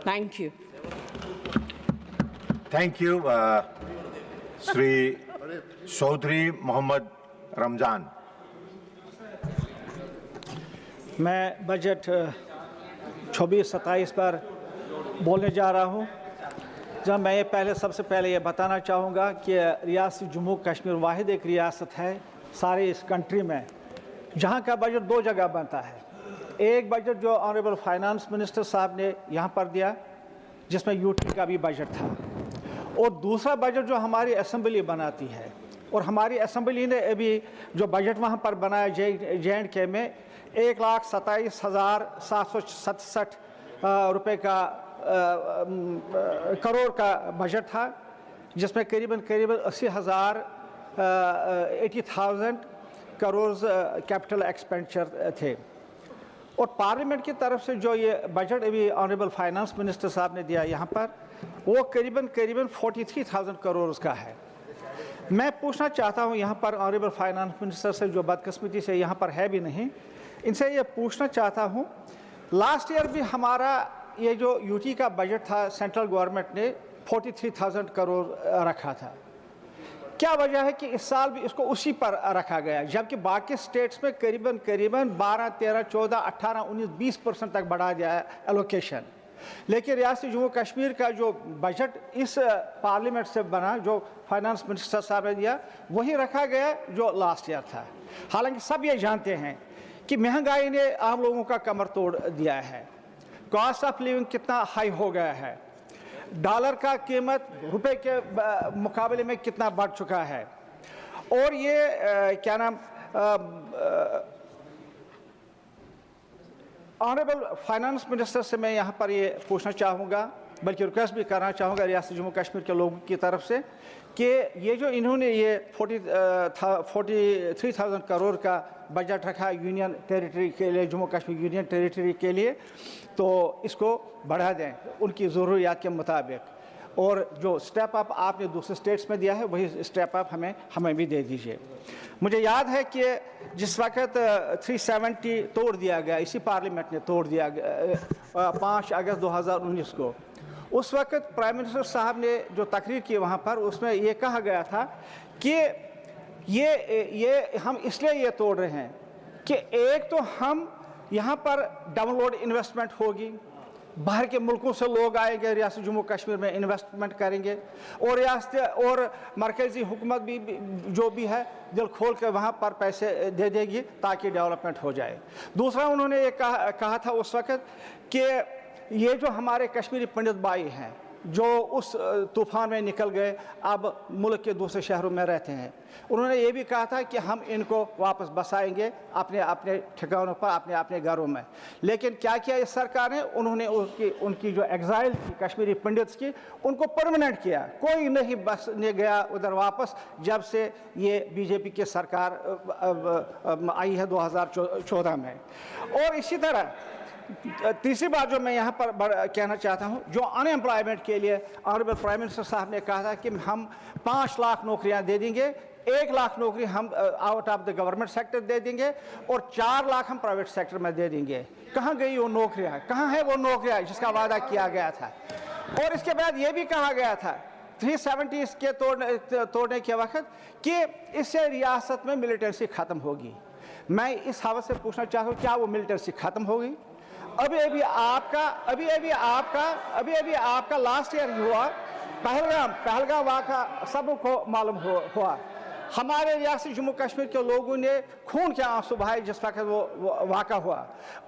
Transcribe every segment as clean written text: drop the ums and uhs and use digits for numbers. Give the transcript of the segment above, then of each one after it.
Thank you. Thank you, Sri Chaudhry Mohammad Ramzan. मैं budget 26-27 पर बोलने जा रहा हूँ। जब मैं ये सबसे पहले ये बताना चाहूँगा कि रियासत जम्मू कश्मीर वाहिद एक रियासत है सारे इस कंट्री में जहाँ का बजट दो जगह बनता है। एक बजट जो ऑनरेबल फाइनेंस मिनिस्टर साहब ने यहाँ पर दिया जिसमें यूटी का भी बजट था, और दूसरा बजट जो हमारी असेंबली बनाती है, और हमारी असेंबली ने अभी जो बजट वहाँ पर बनाया JNK में 1,27,767 रुपये का करोड़ का बजट था, जिसमें करीबन 80,000 करोड़ कैपिटल एक्सपेंडिचर थे। और पार्लियामेंट की तरफ से जो ये बजट अभी ऑनरेबल फाइनेंस मिनिस्टर साहब ने दिया यहाँ पर, वो करीबन 43,000 करोड़ का है। मैं पूछना चाहता हूँ यहाँ पर ऑनरेबल फाइनेंस मिनिस्टर से, जो बदकिस्मती से यहाँ पर है भी नहीं, इनसे ये पूछना चाहता हूँ, लास्ट ईयर भी हमारा ये जो यूटी का बजट था सेंट्रल गवर्नमेंट ने 43,000 करोड़ रखा था। क्या वजह है कि इस साल भी इसको उसी पर रखा गया, जबकि बाकी स्टेट्स में करीबन 12, 13, 14, 18, 19, 20% तक बढ़ा दिया है एलोकेशन। लेकिन रियासत जम्मू कश्मीर का जो बजट इस पार्लियामेंट से बना, जो फाइनेंस मिनिस्टर साहब ने दिया, वही रखा गया जो लास्ट ईयर था। हालांकि सब ये जानते हैं कि महंगाई ने आम लोगों का कमर तोड़ दिया है, कॉस्ट ऑफ लिविंग कितना हाई हो गया है, डॉलर का कीमत रुपए के मुकाबले में कितना बढ़ चुका है। और ये क्या नाम ऑनरेबल फाइनेंस मिनिस्टर से मैं यहाँ पर ये पूछना चाहूँगा, बल्कि रिक्वेस्ट भी करना चाहूँगा रियासत जम्मू कश्मीर के लोगों की तरफ से, कि ये जो इन्होंने ये 43,000 करोड़ का बजट रखा यूनियन टेरिटरी के लिए, जम्मू कश्मीर यूनियन टेरिटरी के लिए, तो इसको बढ़ा दें उनकी ज़रूरियात के मुताबिक, और जो स्टेप अप आपने दूसरे स्टेट्स में दिया है वही स्टेप अप हमें भी दे दीजिए। मुझे याद है कि जिस वक्त 370 तोड़ दिया गया, इसी पार्लियामेंट ने तोड़ दिया गया 5 अगस्त 2019 को, उस वक्त प्राइम मिनिस्टर साहब ने जो तकरीर की वहाँ पर, उसमें ये कहा गया था कि ये हम इसलिए ये तोड़ रहे हैं कि एक तो हम यहाँ पर डाउनलोड इन्वेस्टमेंट होगी, बाहर के मुल्कों से लोग आएंगे, रियासत जम्मू कश्मीर में इन्वेस्टमेंट करेंगे, और रियासत और मरकज़ी हुकूमत भी जो भी है दिल खोल कर वहाँ पर पैसे दे देगी ताकि डेवलपमेंट हो जाए। दूसरा उन्होंने ये कहा था उस वक्त कि ये जो हमारे कश्मीरी पंडित भाई हैं जो उस तूफ़ान में निकल गए, अब मुल्क के दूसरे शहरों में रहते हैं, उन्होंने ये भी कहा था कि हम इनको वापस बसाएंगे अपने ठिकानों पर, अपने घरों में। लेकिन क्या किया इस सरकार ने, उन्होंने उनकी जो एग्जाइल थी कश्मीरी पंडित्स की, उनको परमानेंट किया। कोई नहीं बसने गया उधर वापस जब से ये बीजेपी की सरकार आई है 2014 में। और इसी तरह तीसरी बात जो मैं यहाँ पर कहना चाहता हूँ, जो अनएम्प्लॉयमेंट के लिए ऑनरेबल प्राइम मिनिस्टर साहब ने कहा था कि हम 5 लाख नौकरियाँ दे देंगे, 1 लाख नौकरी हम out of the government sector दे देंगे और 4 लाख हम प्राइवेट सेक्टर में दे देंगे। कहाँ गई वो नौकरियाँ, कहाँ है वो नौकरियाँ जिसका वादा किया गया था। और इसके बाद ये भी कहा गया था 370 के तोड़ने के वक्त कि इससे रियासत में मिलिटेंसी ख़त्म होगी। मैं इस हवाले से पूछना चाहता हूँ, क्या वो मिलिटेंसी ख़त्म हो गई? अभी आपका लास्ट ईयर हुआ पहलगाम वाक़ा सबको मालूम हुआ। हमारे रियासत जम्मू कश्मीर के लोगों ने खून के आंसू बहाए जिस वक्त वो वाक़ा हुआ,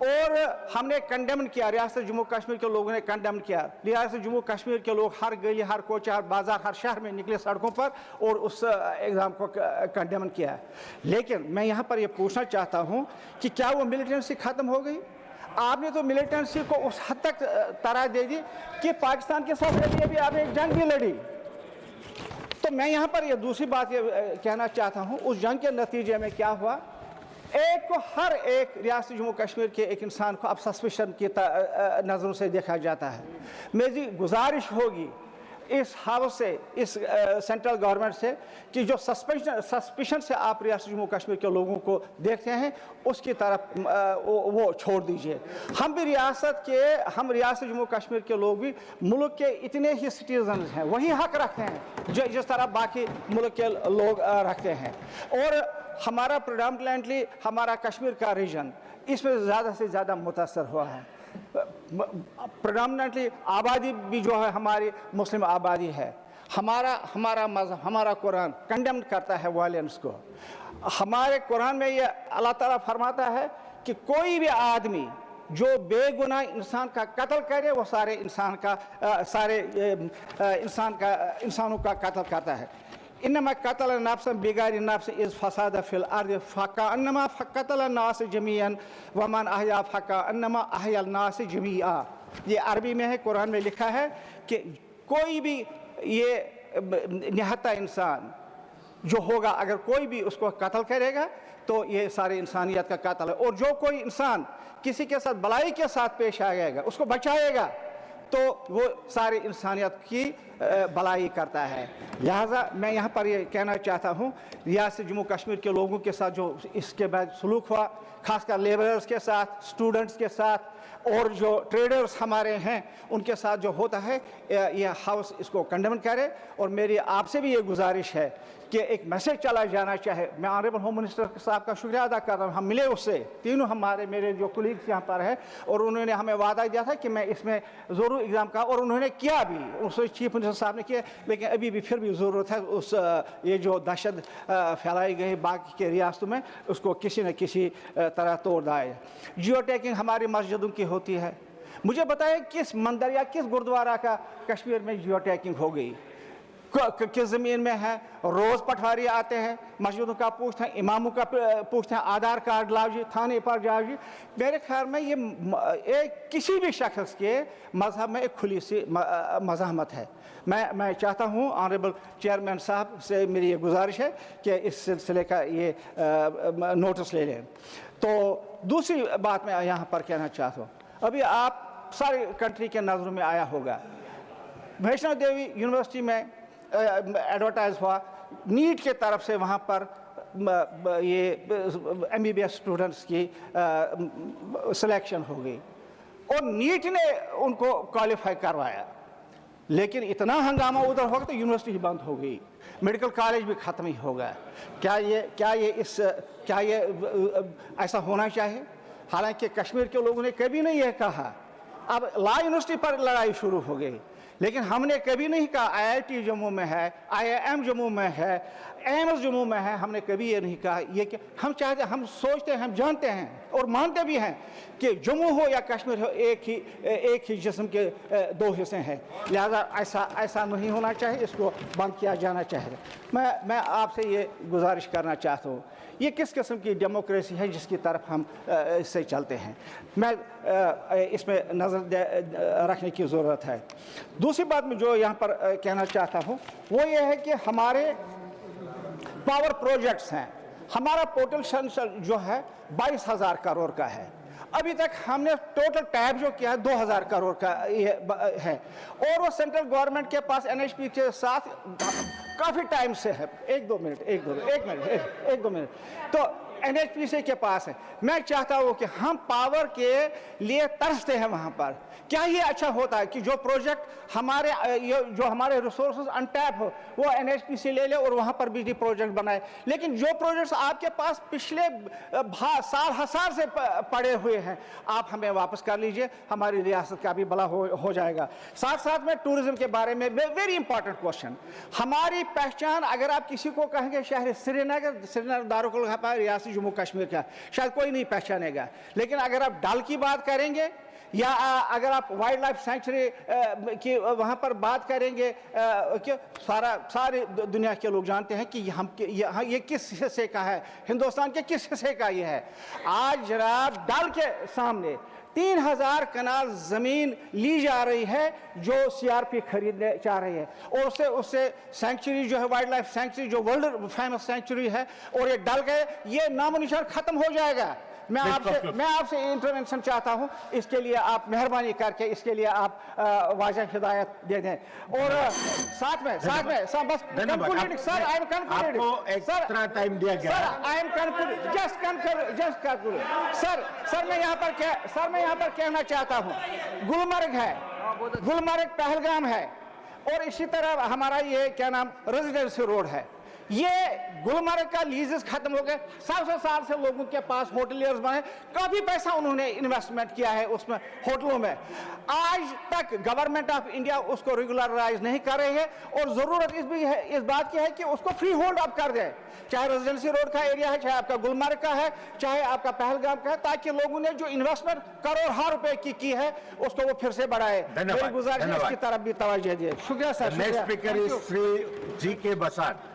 और हमने कंडेम किया, रियासत जम्मू कश्मीर के लोगों ने कंडेम किया। रियासत जम्मू कश्मीर के लोग हर गली, हर कोचे, हर बाजार, हर शहर में निकले सड़कों पर और उस एग्ज़ाम को कंडेम किया। लेकिन मैं यहाँ पर ये पूछना चाहता हूँ कि क्या वो मिलिटेंसी ख़त्म हो गई? आपने तो मिलिटेंसी को उस हद तक तरह दे दी कि पाकिस्तान के साथ अभी आपने एक जंग भी लड़ी। तो मैं यहाँ पर ये दूसरी बात ये कहना चाहता हूँ, उस जंग के नतीजे में क्या हुआ, हर एक रियासत जम्मू कश्मीर के एक इंसान को अब सस्पिशन की नज़रों से देखा जाता है। मेरी गुजारिश होगी इस हाउस से, इस सेंट्रल गवर्नमेंट से कि जो सस्पिशन से आप रियासत जम्मू कश्मीर के लोगों को देखते हैं उसकी तरफ वो छोड़ दीजिए। हम रियासत जम्मू कश्मीर के लोग भी मुल्क के इतने ही सिटीजन हैं, वही हक रखते हैं जो जिस तरह बाकी मुल्क के लोग रखते हैं। और हमारा प्रेडोमिनेंटली हमारा कश्मीर का रीजन इसमें ज़्यादा से ज़्यादा मुतासर हुआ है। प्रेडोमिनेंटली आबादी भी जो है हमारी मुस्लिम आबादी है। हमारा मज़हब, हमारा कुरान कंडेम करता है वायलेंस को। हमारे कुरान में ये अल्लाह ताला फरमाता है कि कोई भी आदमी जो बेगुनाह इंसान का कत्ल करे वो इंसानों का कत्ल करता है। इन्नमा कतल नफ्सन बिगारी नफ्स इज़ फसाद फिल अर्द फकान्नमा कतल नास जमीअन वमन अहया फकान्नमा अहयल नास जमीआ। ये अरबी में है, कुरान में लिखा है कि कोई भी ये निहत्ता इंसान जो होगा, अगर कोई भी उसको कत्ल करेगा तो ये सारी इंसानियत का कत्ल है। और जो कोई इंसान किसी के साथ भलाई के साथ पेश आएगा, उसको बचाएगा, तो वो सारी इंसानियत की भलाई करता है। लिहाजा मैं यहाँ पर ये कहना चाहता हूँ, रियासत जम्मू कश्मीर के लोगों के साथ जो इसके बाद सलूक हुआ, खासकर लेबरर्स के साथ, स्टूडेंट्स के साथ और जो ट्रेडर्स हमारे हैं उनके साथ जो होता है, यह हाउस इसको कंडेम करे। और मेरी आपसे भी ये गुजारिश है कि एक मैसेज चला जाना चाहे। मैं ऑनरेबल होम मिनिस्टर साहब का शुक्रिया अदा कर रहा हूँ, हम मिले उससे, तीनों मेरे जो कोलीग्स यहाँ पर है, और उन्होंने हमें वादा दिया था कि मैं इसमें ज़रूर एग्ज़ाम का, और उन्होंने किया भी, उससे चीफ मिनिस्टर साहब ने किया। लेकिन अभी भी फिर भी ज़रूरत है उस ये जो दहशत फैलाई गई बाकी के रियासतों में, उसको किसी न किसी तरह तोड़ दाए। जियो टैगिंग हमारी मस्जिदों की होती है। मुझे बताएं किस मंदिर या किस गुरुद्वारा का कश्मीर में जियो टैगिंग हो गई, किस ज़मीन में है? रोज़ पटवारी आते हैं, मस्जिदों का पूछते हैं, इमामों का पूछते हैं, आधार कार्ड लाओ जी, थाने पर जाओ जी। मेरे ख्याल में ये किसी भी शख्स के मज़हब में एक खुली सी मज़ाहमत है। मैं चाहता हूँ ऑनरेबल चेयरमैन साहब से मेरी ये गुजारिश है कि इस सिलसिले का ये नोटिस ले लें। तो दूसरी बात मैं यहाँ पर कहना चाहता हूँ, अभी आप सारी कंट्री के नज़रों में आया होगा, वैष्णो देवी यूनिवर्सिटी में एडवर्टाइज हुआ, नीट के तरफ से वहाँ पर ये MBBS स्टूडेंट्स की सिलेक्शन हो गई और नीट ने उनको क्वालिफाई करवाया। लेकिन इतना हंगामा उधर होगा तो यूनिवर्सिटी ही बंद हो गई, मेडिकल कॉलेज भी ख़त्म ही होगा। क्या ये ऐसा होना चाहिए? हालांकि कश्मीर के लोगों ने कभी नहीं यह कहा। अब लॉ यूनिवर्सिटी पर लड़ाई शुरू हो गई, लेकिन हमने कभी नहीं कहा IIT जम्मू में है, IIM जम्मू में है, एम्स जम्मू में है, हमने कभी ये नहीं कहा। ये कि हम चाहते, हम सोचते हैं, हम जानते हैं और मानते भी हैं कि जम्मू हो या कश्मीर हो एक ही जिस्म के दो हिस्से हैं। लिहाजा ऐसा नहीं होना चाहिए, इसको बंद किया जाना चाहिए। मैं आपसे ये गुजारिश करना चाहता हूँ, ये किस किस्म की डेमोक्रेसी है जिसकी तरफ हम इससे चलते हैं? मैं इसमें नज़र रखने की ज़रूरत है। दूसरी बात मैं जो यहाँ पर कहना चाहता हूँ वो ये है कि हमारे पावर प्रोजेक्ट्स हैं, हमारा पोटेंशियल जो है 22,000 करोड़ का है। अभी तक हमने टोटल टैप जो किया है 2,000 करोड़ का ये है, और वो सेंट्रल गवर्नमेंट के पास NHP के साथ काफ़ी टाइम से है। एक दो मिनट तो NHPC के पास है। मैं चाहता हूँ कि हम पावर के लिए तरसते हैं वहाँ पर। क्या ये अच्छा होता है कि जो प्रोजेक्ट हमारे रिसोर्सेज अनटैप हो वो NHPC ले ले और वहाँ पर बिजली प्रोजेक्ट बनाए, लेकिन जो प्रोजेक्ट्स आपके पास पिछले साल हजार से पड़े हुए हैं आप हमें वापस कर लीजिए, हमारी रियासत का भी भला हो जाएगा। साथ साथ में टूरिज्म के बारे में वेरी इंपॉर्टेंट क्वेश्चन, हमारी पहचान अगर आप किसी को कहेंगे शहर श्रीनगर दारुल रियासत जम्मू कश्मीर का, शायद कोई नहीं पहचानेगा। लेकिन अगर आप डल की बात करेंगे या अगर आप वाइल्ड लाइफ सेंचुरी की वहाँ पर बात करेंगे कि सारी दुनिया के लोग जानते हैं कि ये किस हिस्से का है, हिंदुस्तान के किस हिस्से का ये है। आज जनाब डल के सामने 3,000 कनाल ज़मीन ली जा रही है जो CRP खरीदने चाह रही है, और उससे सेंचुरी जो है वाइल्ड लाइफ सेंचुरी जो वर्ल्ड फेमस सेंचुरी है और ये डल गए, ये नामो निशान ख़त्म हो जाएगा। میں آپ سے انٹرونشن چاہتا ہوں، اس کے لیے آپ مہربانی کر کے اس کے لیے آپ واضح ہدایت دے دیں. اور ساتھ میں بس concluding sir, I am concluding. آپ کو ایکسٹرا ٹائم دیا گیا ہے. Sir I am concluding, just conclude. Sir میں یہاں پر کہنا چاہتا ہوں، گلمرگ پہلگام ہے، اور اسی طرح ہمارا یہ کیا نام ریزیڈنسی روڈ ہے. یہ گلمرگ کا لیزز ختم ہو گئے، 700 سال سے لوگوں کے پاس ہوٹلیئرز بنے، کافی پیسہ انہوں نے انویسٹمنٹ کیا ہے اس میں ہوٹلوں میں. آج تک گورنمنٹ آف انڈیا اس کو ریگولرائز نہیں کر رہی ہے، اور ضرورت اس بات کی ہے کہ اس کو فری ہولڈ اب کر دیں، چاہے ریزیڈنسی روڈ کا ایریا ہے، چاہے آپ کا گلمرگ کا ہے، چاہے آپ کا پہلگام کا ہے، تاکہ لوگوں نے جو انویسٹمنٹ کروڑوں روپے کی ہے اس کو وہ پھر سے بڑھائے. میری گزارش ہے اس کی طرف بھی توجہ دے. شکریہ سر. نیکسٹ اسپیکر از شری جی کے بساٹ.